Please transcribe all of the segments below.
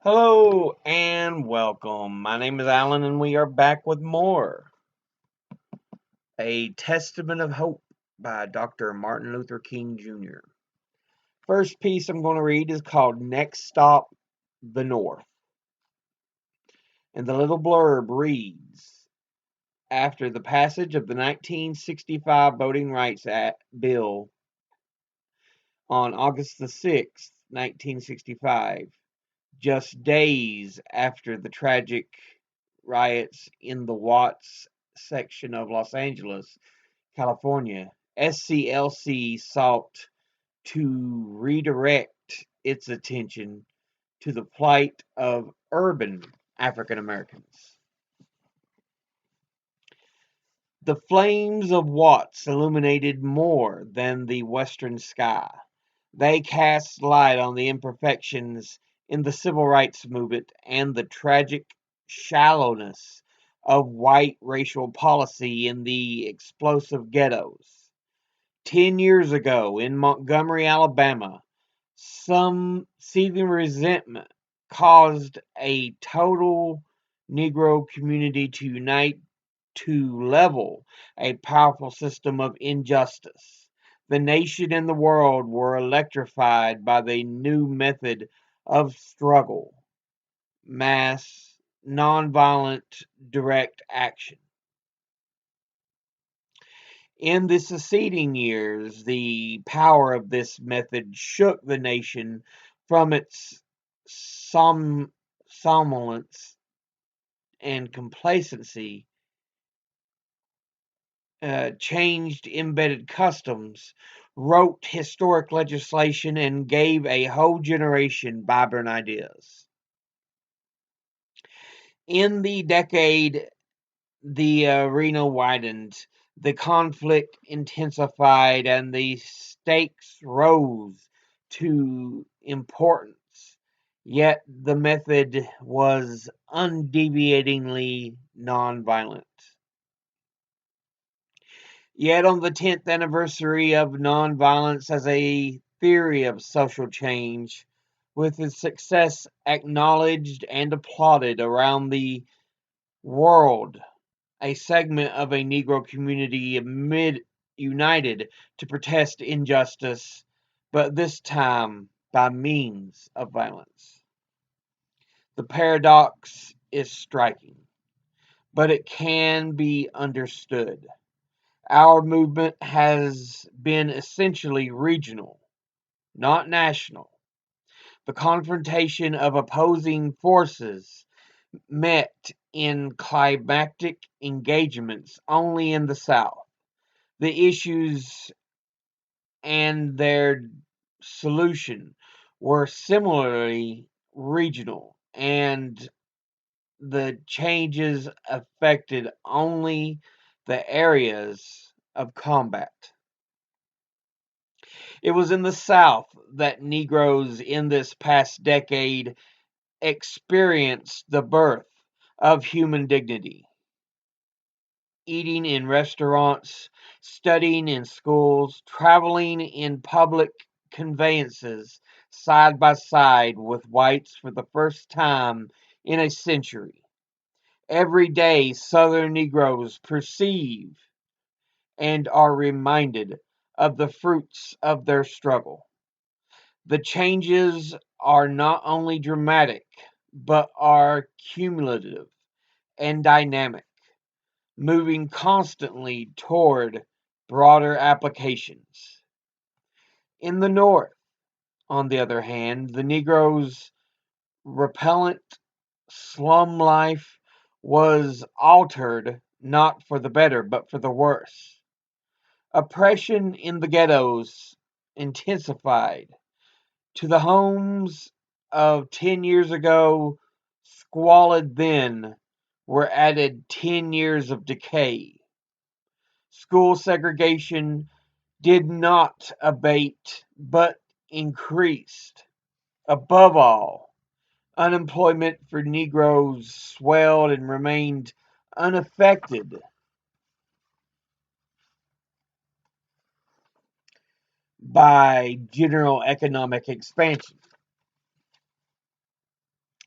Hello and welcome. My name is Alan, and we are back with more A Testament of Hope by Dr. Martin Luther King Jr. First piece I'm going to read is called Next Stop, the North. And the little blurb reads After the passage of the 1965 Voting Rights Bill on August the 6th, 1965, just days after the tragic riots in the Watts section of Los Angeles, California, SCLC sought to redirect its attention to the plight of urban African Americans. The flames of Watts illuminated more than the western sky. They cast light on the imperfections in the civil rights movement and the tragic shallowness of white racial policy in the explosive ghettos. 10 years ago in Montgomery, Alabama, some seething resentment caused a total Negro community to unite to level a powerful system of injustice. The nation and the world were electrified by the new method of struggle, mass, nonviolent, direct action. In the succeeding years, the power of this method shook the nation from its somnolence and complacency, changed embedded customs, wrote historic legislation, and gave a whole generation vibrant ideas. In the decade, the arena widened, the conflict intensified, and the stakes rose to importance. Yet the method was undeviatingly nonviolent. Yet on the 10th anniversary of nonviolence as a theory of social change, with its success acknowledged and applauded around the world, a segment of a Negro community united to protest injustice, but this time by means of violence. The paradox is striking, but it can be understood. Our movement has been essentially regional, not national. The confrontation of opposing forces met in climactic engagements only in the South. The issues and their solution were similarly regional, and the changes affected only the areas of combat. It was in the South that Negroes in this past decade experienced the birth of human dignity. Eating in restaurants, studying in schools, traveling in public conveyances side by side with whites for the first time in a century. Every day, Southern Negroes perceive and are reminded of the fruits of their struggle. The changes are not only dramatic, but are cumulative and dynamic, moving constantly toward broader applications. In the North, on the other hand, the Negro's repellent slum life was altered not for the better, but for the worse. Oppression in the ghettos intensified. To the homes of 10 years ago, squalid then, were added 10 years of decay. School segregation did not abate, but increased. Above all, unemployment for Negroes swelled and remained unaffected by general economic expansion.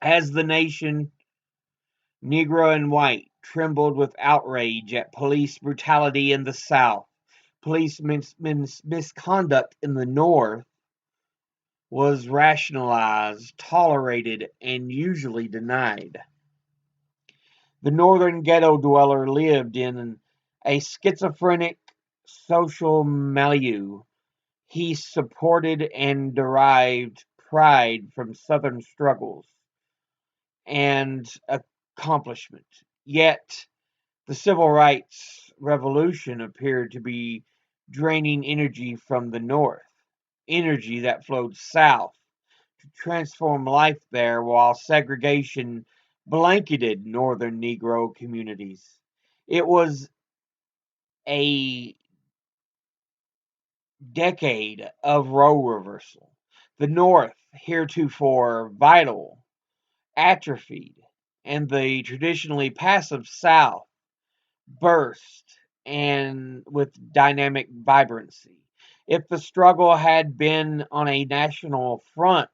As the nation, Negro and white, trembled with outrage at police brutality in the South, police misconduct in the North was rationalized, tolerated, and usually denied. The northern ghetto dweller lived in a schizophrenic social milieu. He supported and derived pride from Southern struggles and accomplishment. Yet, the Civil Rights Revolution appeared to be draining energy from the North, energy that flowed south to transform life there while segregation blanketed northern Negro communities. It was a decade of role reversal. The North, heretofore vital, atrophied, and the traditionally passive South burst and with dynamic vibrancy. If the struggle had been on a national front,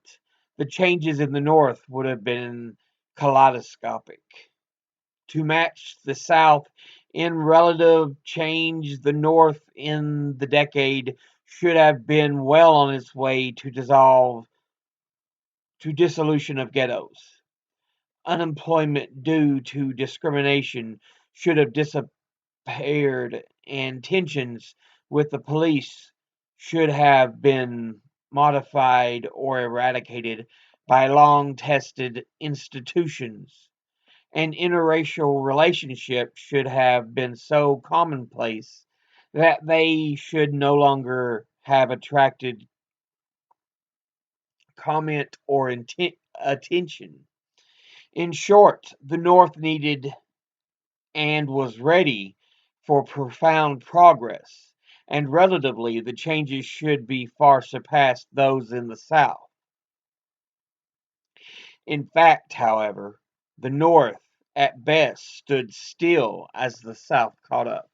the changes in the North would have been kaleidoscopic. To match the South in relative change, the North in the decade should have been well on its way to dissolution of ghettos. Unemployment due to discrimination should have disappeared, and tensions with the police should have been modified or eradicated by long tested institutions. And interracial relationships should have been so commonplace that they should no longer have attracted comment or attention. In short, the North needed and was ready for profound progress, and relatively the changes should be far surpassed those in the South. In fact, however, the North at best stood still as the South caught up.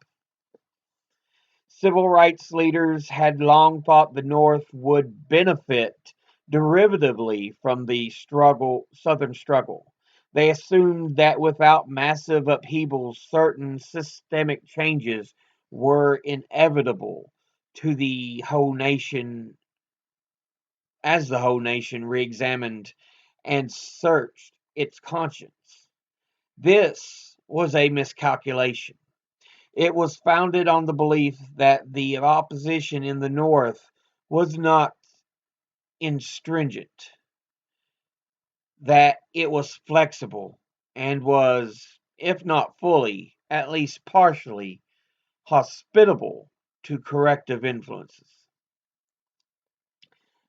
Civil rights leaders had long thought the North would benefit derivatively from the Southern struggle. They assumed that without massive upheavals, certain systemic changes were inevitable to the whole nation as the whole nation re-examined and searched its conscience. This was a miscalculation. It was founded on the belief that the opposition in the North was not instringent, that it was flexible, and was, if not fully, at least partially, hospitable to corrective influences.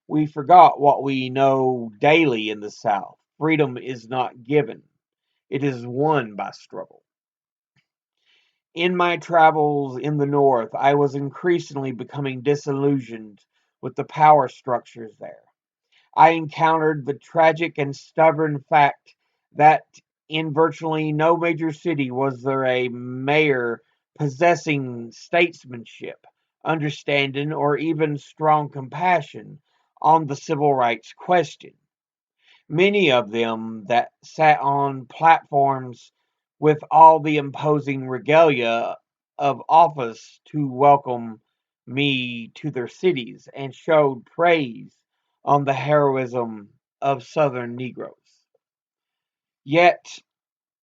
We forgot what we know daily in the South. Freedom is not given, it is won by struggle. In my travels in the North, I was increasingly becoming disillusioned with the power structures there. I encountered the tragic and stubborn fact that in virtually no major city was there a mayor possessing statesmanship, understanding, or even strong compassion on the civil rights question. Many of them that sat on platforms with all the imposing regalia of office to welcome me to their cities and showed praise on the heroism of Southern Negroes. Yet,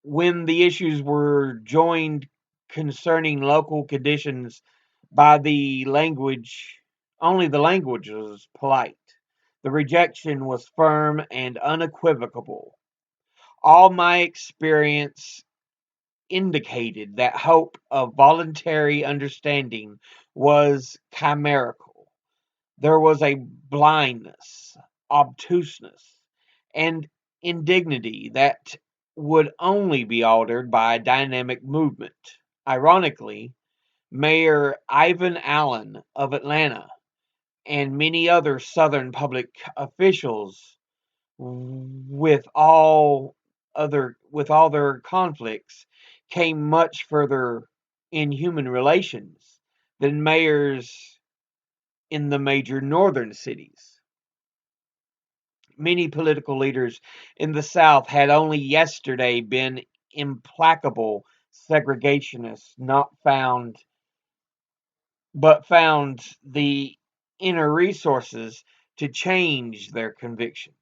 when the issues were joined concerning local conditions by the language, only the language was polite. The rejection was firm and unequivocal. All my experience indicated that hope of voluntary understanding was chimerical. There was a blindness, obtuseness, and indignity that would only be altered by a dynamic movement. Ironically, Mayor Ivan Allen of Atlanta and many other Southern public officials with all their conflicts came much further in human relations than mayors in the major northern cities. Many political leaders in the South had only yesterday been implacable segregationists, not found but found the inner resources to change their convictions.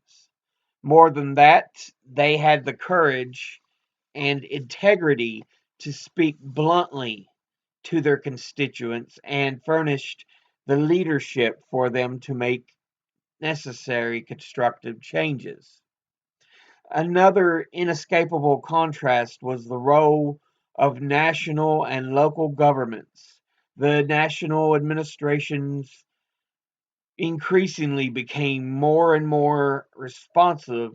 More than that, they had the courage and integrity to speak bluntly to their constituents and furnished the leadership for them to make necessary constructive changes. Another inescapable contrast was the role of national and local governments. The national administrations increasingly became more and more responsive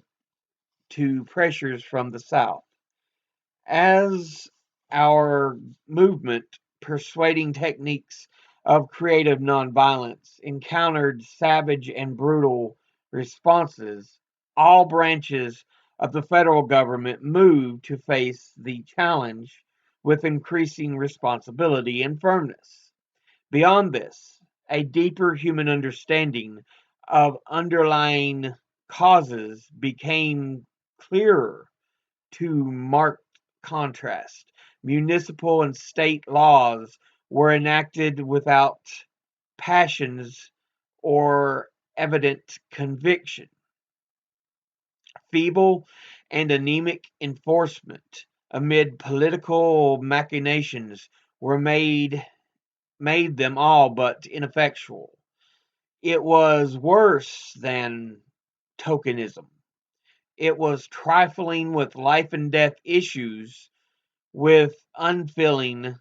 to pressures from the South. As our movement, persuading techniques of creative nonviolence, encountered savage and brutal responses, all branches of the federal government moved to face the challenge with increasing responsibility and firmness. Beyond this, a deeper human understanding of underlying causes became clearer to marked contrast. Municipal and state laws were enacted without passions or evident conviction. Feeble and anemic enforcement amid political machinations were made them all but ineffectual. It was worse than tokenism. It was trifling with life and death issues with unfeeling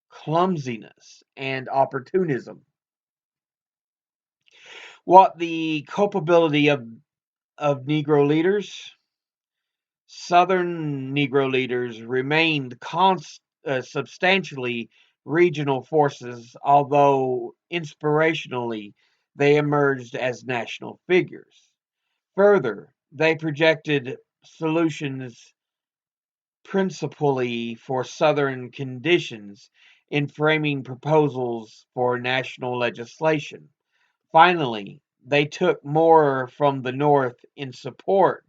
clumsiness and opportunism. What the culpability of Negro leaders? Southern Negro leaders remained substantially regional forces, although inspirationally they emerged as national figures. Further, they projected solutions principally for Southern conditions in framing proposals for national legislation. Finally, they took more from the North in support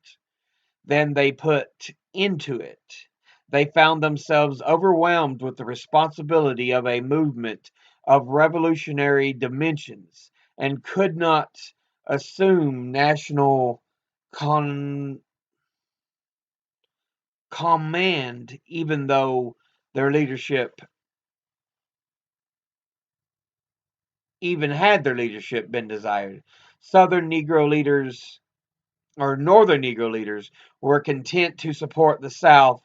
than they put into it. They found themselves overwhelmed with the responsibility of a movement of revolutionary dimensions and could not assume national con- command, even though their leadership, even had their leadership been desired. Southern Negro leaders or Northern Negro leaders were content to support the South,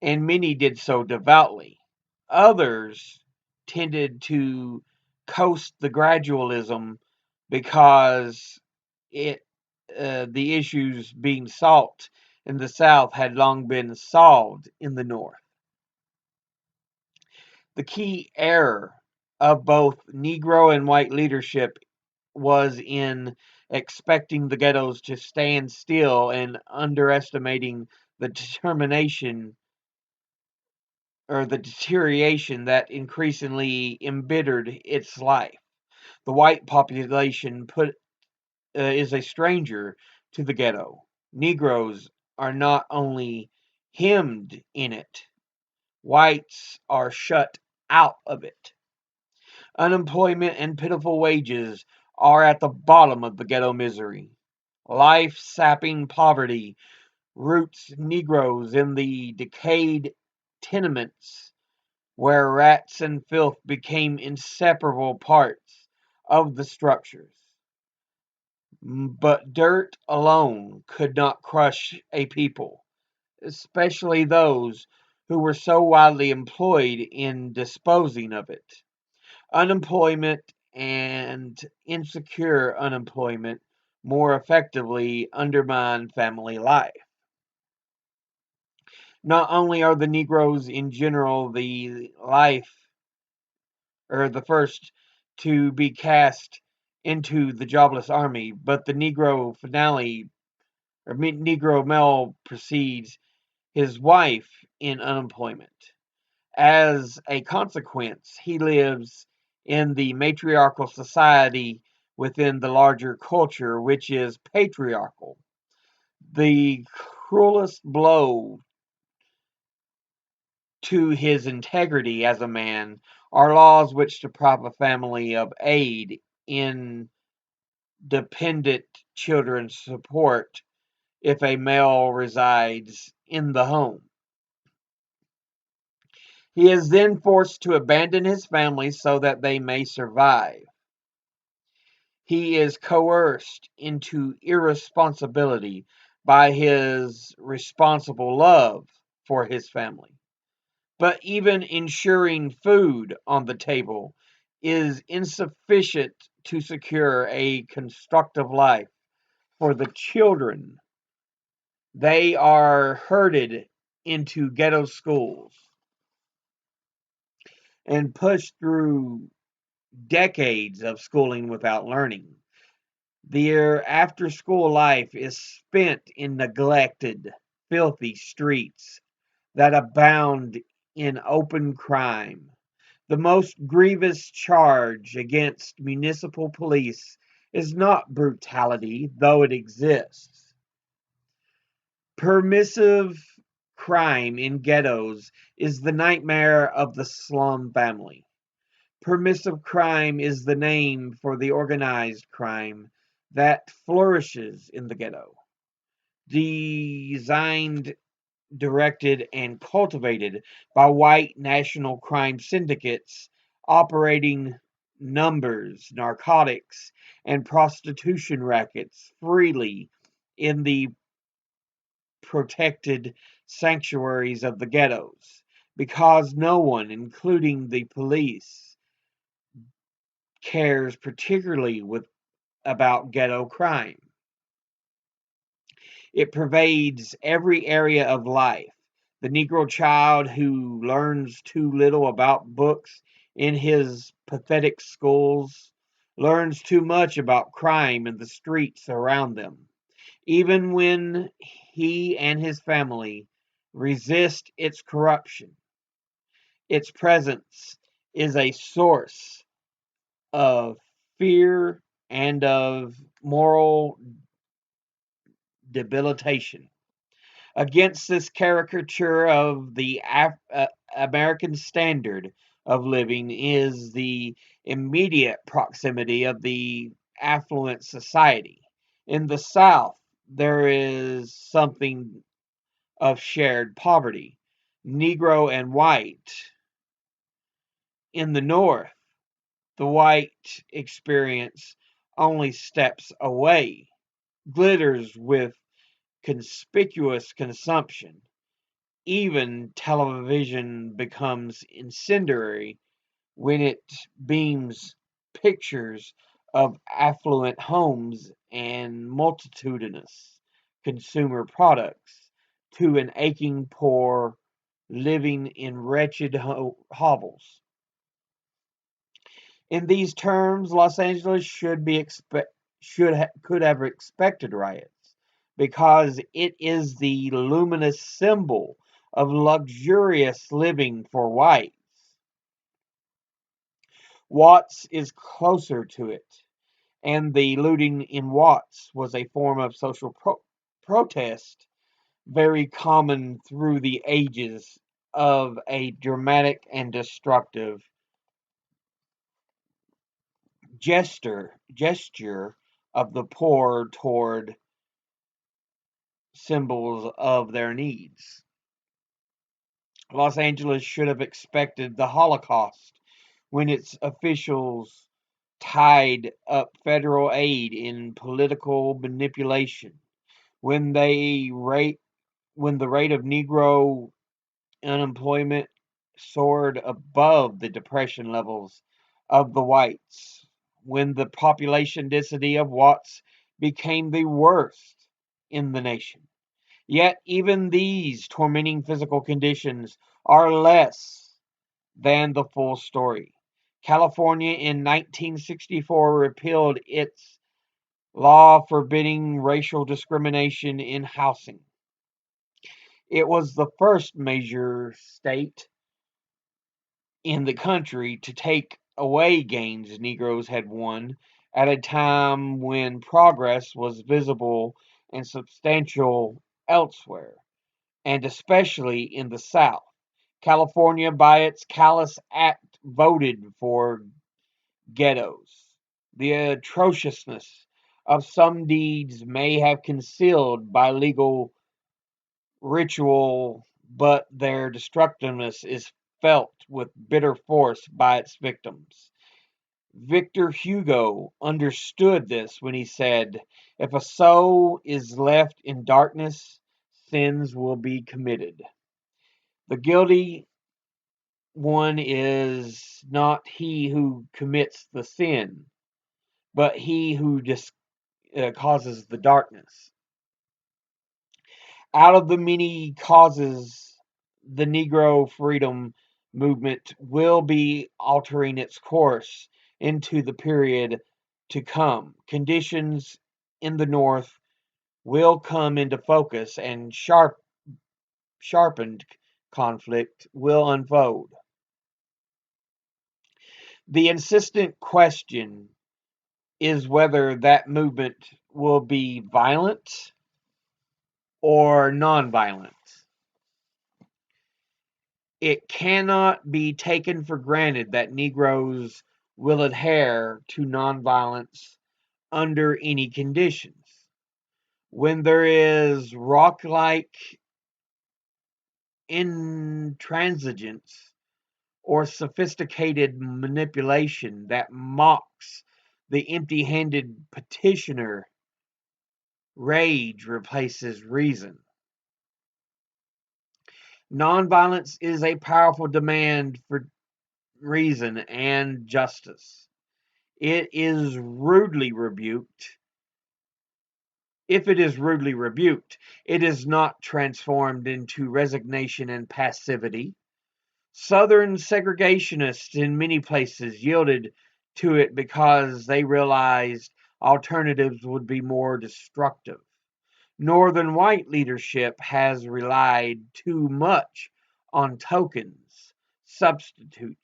and many did so devoutly. Others tended to coast the gradualism because the issues being sought in the South had long been solved in the North. The key error of both Negro and white leadership was in expecting the ghettos to stand still and underestimating the determination or the deterioration that increasingly embittered its life. The white population is a stranger to the ghetto. Negroes are not only hemmed in it, whites are shut out of it. Unemployment and pitiful wages are at the bottom of the ghetto misery. Life sapping poverty roots Negroes in the decayed tenements where rats and filth became inseparable parts of the structures. But dirt alone could not crush a people, especially those who were so widely employed in disposing of it. Unemployment and insecure unemployment more effectively undermine family life. Not only are the Negroes in general the life or the first to be cast into the jobless army, but the Negro finale or Negro male precedes his wife in unemployment. As a consequence, he lives in the matriarchal society within the larger culture, which is patriarchal. The cruelest blow to his integrity as a man are laws which deprive a family of aid in dependent children's support if a male resides in the home. He is then forced to abandon his family so that they may survive. He is coerced into irresponsibility by his responsible love for his family. But even ensuring food on the table is insufficient to secure a constructive life for the children. They are herded into ghetto schools and pushed through decades of schooling without learning. Their after school life is spent in neglected, filthy streets that abound in open crime. The most grievous charge against municipal police is not brutality, though it exists. Permissive crime in ghettos is the nightmare of the slum family. Permissive crime is the name for the organized crime that flourishes in the ghetto. Designed, directed, and cultivated by white national crime syndicates operating numbers, narcotics, and prostitution rackets freely in the protected sanctuaries of the ghettos, because no one, including the police, cares particularly about ghetto crime. It pervades every area of life. The Negro child who learns too little about books in his pathetic schools learns too much about crime in the streets around them. Even when he and his family resist its corruption, its presence is a source of fear and of moral debilitation. Against this caricature of the American standard of living is the immediate proximity of the affluent society. In the South, there is something of shared poverty, Negro and white. In the North, the white experience only steps away, glitters with conspicuous consumption. Even television becomes incendiary when it beams pictures of affluent homes and multitudinous consumer products to an aching poor living in wretched hovels. In these terms, Los Angeles could have expected riots because it is the luminous symbol of luxurious living for whites. Watts is closer to it, and the looting in Watts was a form of social protest very common through the ages of a dramatic and destructive gesture of the poor toward symbols of their needs. Los Angeles should have expected the Holocaust when its officials tied up federal aid in political manipulation, when when the rate of Negro unemployment soared above the depression levels of the whites, when the population density of Watts became the worst in the nation. Yet even these tormenting physical conditions are less than the full story. California in 1964 repealed its law forbidding racial discrimination in housing. It was the first major state in the country to take away gains Negroes had won at a time when progress was visible and substantial elsewhere, and especially in the South. California, by its callous act, voted for ghettos. The atrociousness of some deeds may have concealed by legal ritual, but their destructiveness is felt with bitter force by its victims. Victor Hugo understood this when he said, "If a soul is left in darkness, sins will be committed. The guilty one is not he who commits the sin, but he who causes the darkness." Out of the many causes, the Negro freedom movement will be altering its course into the period to come. Conditions in the North will come into focus, and sharpened conflict will unfold. The insistent question is whether that movement will be violent or nonviolent. It cannot be taken for granted that Negroes will adhere to nonviolence under any conditions. When there is rock like intransigence or sophisticated manipulation that mocks the empty handed petitioner, rage replaces reason. Nonviolence is a powerful demand for reason and justice. It is rudely rebuked. If it is rudely rebuked, it is not transformed into resignation and passivity. Southern segregationists in many places yielded to it because they realized alternatives would be more destructive. Northern white leadership has relied too much on tokens, substitutes,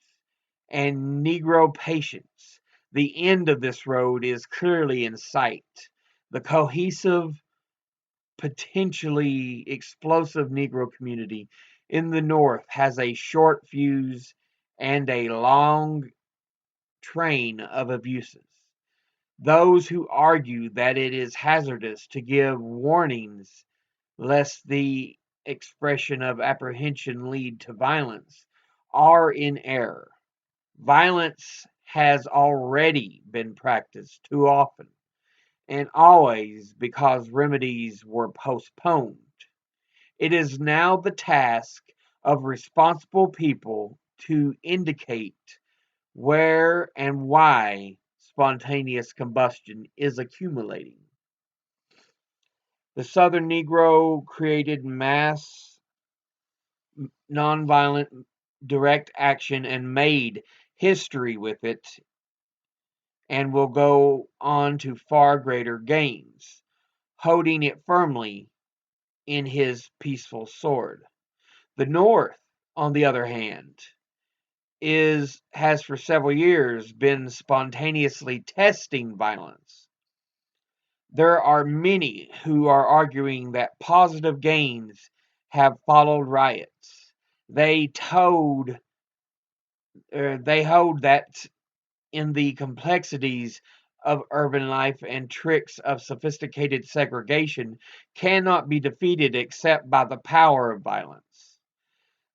and Negro patience. The end of this road is clearly in sight. The cohesive, potentially explosive Negro community in the North has a short fuse and a long train of abuses. Those who argue that it is hazardous to give warnings lest the expression of apprehension lead to violence are in error. Violence has already been practiced too often, and always because remedies were postponed. It is now the task of responsible people to indicate where and why spontaneous combustion is accumulating. The Southern Negro created mass nonviolent direct action and made history with it, and will go on to far greater gains, holding it firmly in his peaceful sword. The North, on the other hand, has for several years been spontaneously testing violence. There are many who are arguing that positive gains have followed riots. They hold that in the complexities of urban life and tricks of sophisticated segregation cannot be defeated except by the power of violence.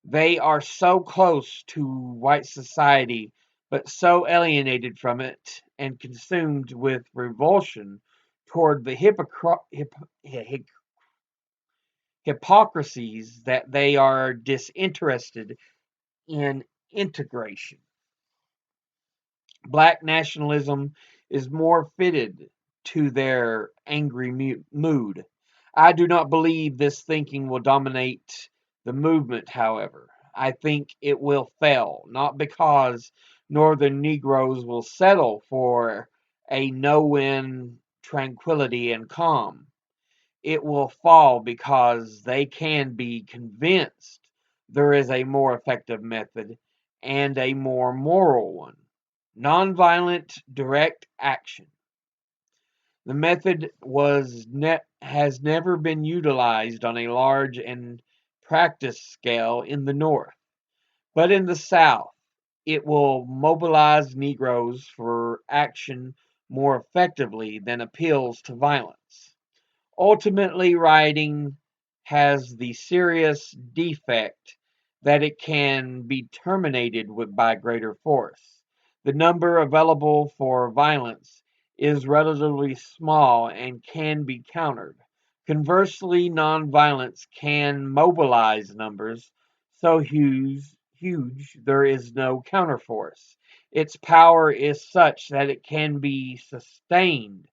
They are so close to white society, but so alienated from it and consumed with revulsion toward the hypocrisies that they are disinterested in integration. Black nationalism is more fitted to their angry mood. I do not believe this thinking will dominate the movement, however. I think it will fail, not because Northern Negroes will settle for a no win tranquility and calm. It will fall because they can be convinced there is a more effective method and a more moral one: nonviolent direct action. The method has never been utilized on a large and practiced scale in the North, but in the South it will mobilize Negroes for action more effectively than appeals to violence. Ultimately, rioting has the serious defect that it can be terminated by greater force. The number available for violence is relatively small and can be countered. Conversely, nonviolence can mobilize numbers so huge there is no counterforce. Its power is such that it can be sustained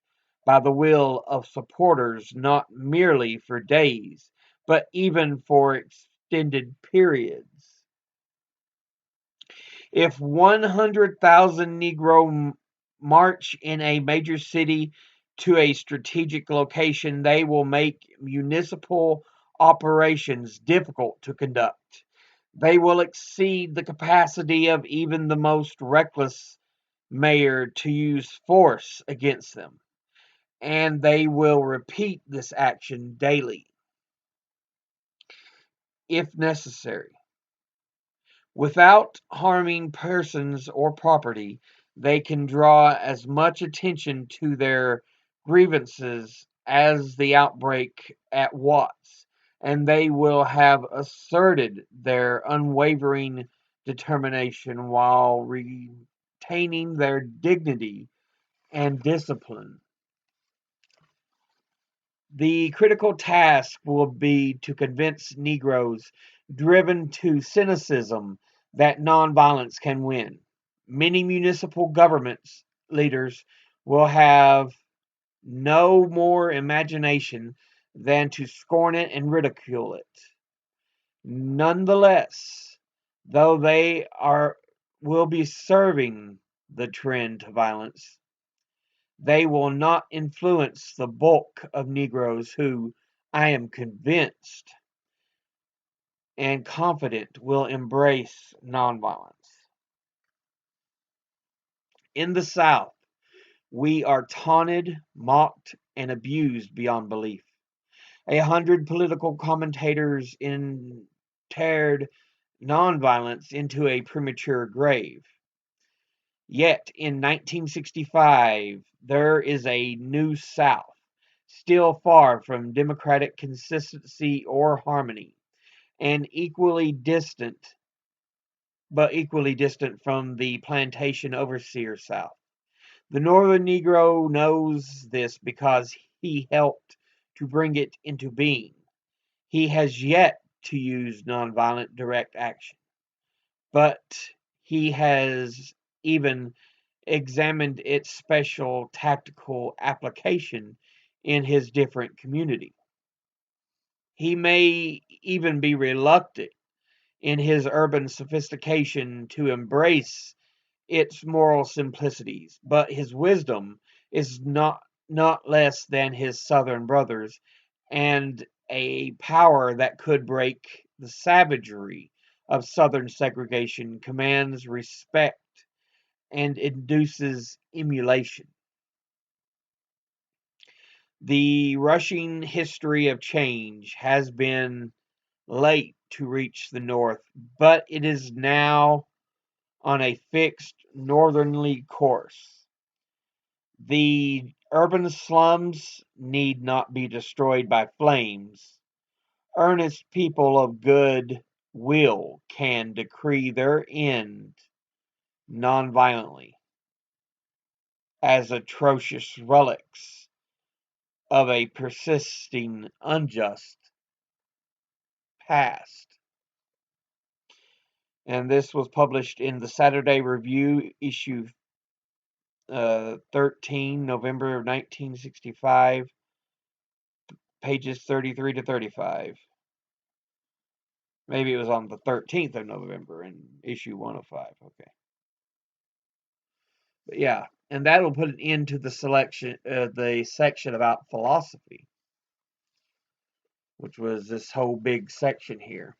by the will of supporters not merely for days, but even for extended periods. If 100,000 Negro march in a major city to a strategic location, they will make municipal operations difficult to conduct. They will exceed the capacity of even the most reckless mayor to use force against them, and they will repeat this action daily if necessary. Without harming persons or property, they can draw as much attention to their grievances as the outbreak at Watts, and they will have asserted their unwavering determination while retaining their dignity and discipline. The critical task will be to convince Negroes driven to cynicism that nonviolence can win. Many municipal governments leaders will have no more imagination than to scorn it and ridicule it. Nonetheless, though they are will be serving the trend to violence, they will not influence the bulk of Negroes who, I am convinced and confident, will embrace nonviolence. In the South, we are taunted, mocked, and abused beyond belief. 100 political commentators interred nonviolence into a premature grave. Yet in 1965, there is a new South, still far from democratic consistency or harmony, and equally distant from the plantation overseer South. The Northern Negro knows this because he helped to bring it into being. He has yet to use nonviolent direct action, but he has even examined its special tactical application in his different community. He may even be reluctant in his urban sophistication to embrace its moral simplicities, but his wisdom is not less than his southern brothers, and a power that could break the savagery of southern segregation commands respect and induces emulation. The rushing history of change has been late to reach the North, but it is now on a fixed northerly course. The urban slums need not be destroyed by flames. Earnest people of good will can decree their end nonviolently as atrocious relics of a persisting unjust past. And this was published in the Saturday Review, issue 13, November of 1965, pages 33 to 35. Maybe it was on the 13th of November in issue 105. Okay. But yeah, and that'll put an end to the section about philosophy, which was this whole big section here,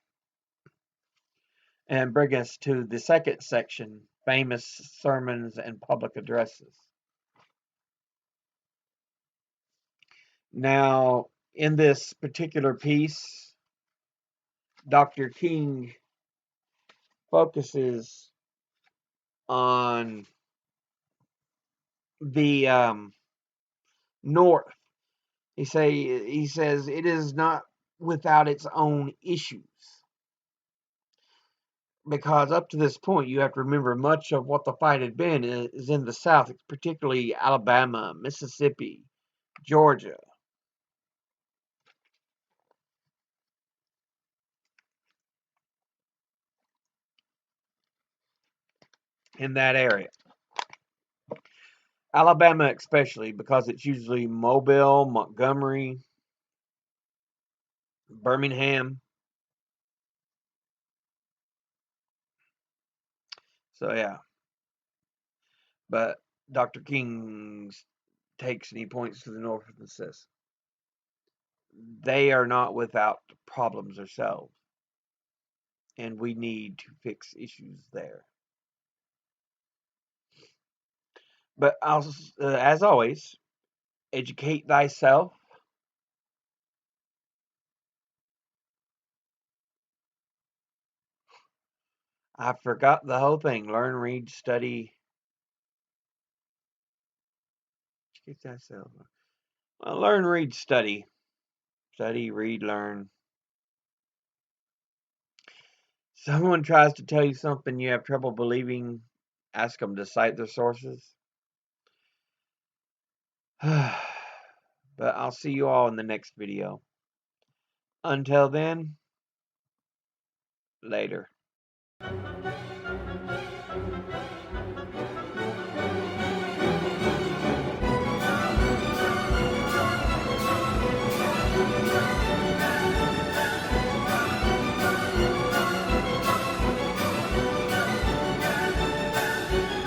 and bring us to the second section, famous sermons and public addresses. Now, in this particular piece, Dr. King focuses on the North. He says it is not without its own issues, because up to this point, you have to remember much of what the fight had been is in the South, particularly Alabama, Mississippi, Georgia, in that area. Alabama, especially, because it's usually Mobile, Montgomery, Birmingham. So, yeah. But Dr. King takes and he points to the North and says, they are not without problems themselves, and we need to fix issues there. But as always, educate thyself. I forgot the whole thing. Learn, read, study. Educate thyself. Well, learn, read, study. Study, read, learn. Someone tries to tell you something you have trouble believing, ask them to cite their sources. But I'll see you all in the next video. Until then, later.